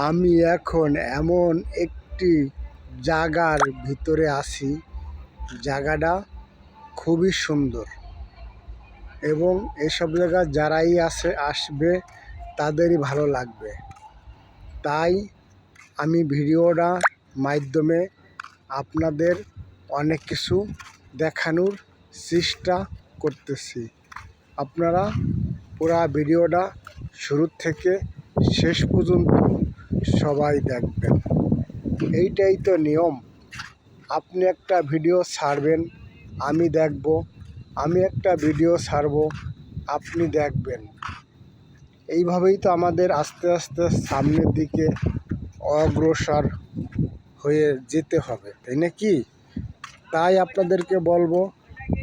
আমি এখন এমন একটি জায়গার ভিতরে আছি, জায়গাটা খুবই সুন্দর এবং এসব জায়গা যারাই আসবে তাদেরই ভালো লাগবে। তাই আমি ভিডিওটা মাধ্যমে আপনাদের অনেক কিছু দেখানোর চেষ্টা করতেছি। আপনারা পুরো ভিডিওটা শুরু থেকে শেষ পর্যন্ত সবাই দেখবেন। এইটাই তো নিয়ম, আপনি একটা ভিডিও ছাড়বেন, আমি দেখব, আমি একটা ভিডিও ছাড়ব, আপনি দেখবেন। এইভাবেই তো আমাদের আস্তে আস্তে সামনের দিকে অগ্রসর হয়ে যেতে হবে, তাই না কি? তাই আপনাদেরকে বলবো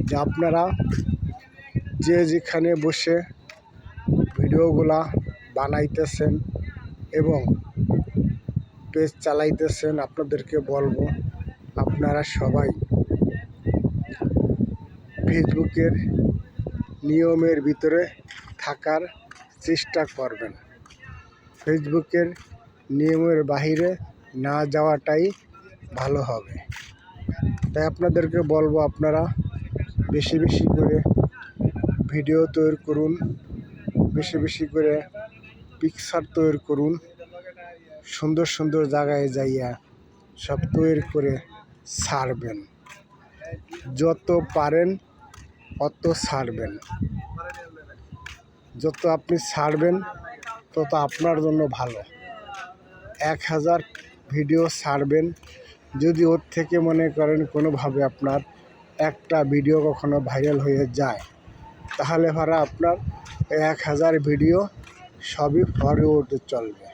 যে আপনারা যে যেখানে বসে ভিডিওগুলা বানাইতেছেন এবং পেজ চালাইতেছেন, আপনাদেরকে বলবো আপনারা সবাই ফেসবুকের নিয়মের ভিতরে থাকার চেষ্টা করবেন। ফেসবুকের নিয়মের বাইরে না যাওয়াটাই ভালো হবে। তাই আপনাদেরকে বলবো আপনারা বেশি বেশি করে ভিডিও তৈরি করুন, বেশি বেশি করে পিকচার তৈরি করুন, সুন্দর সুন্দর জায়গায় যাইয়া সব তৈরি করে ছাড়বেন। যত পারেন অত ছাড়বেন, যত আপনি ছাড়বেন তত আপনার জন্য ভালো। 1000 ভিডিও ছাড়বেন, যদি ওর থেকে মনে করেন কোনোভাবে আপনার একটা ভিডিও কখনো ভাইরাল হয়ে যায়, তাহলে আপনার 1000 ভিডিও সবই ফরওয়ার্ডে চলবে।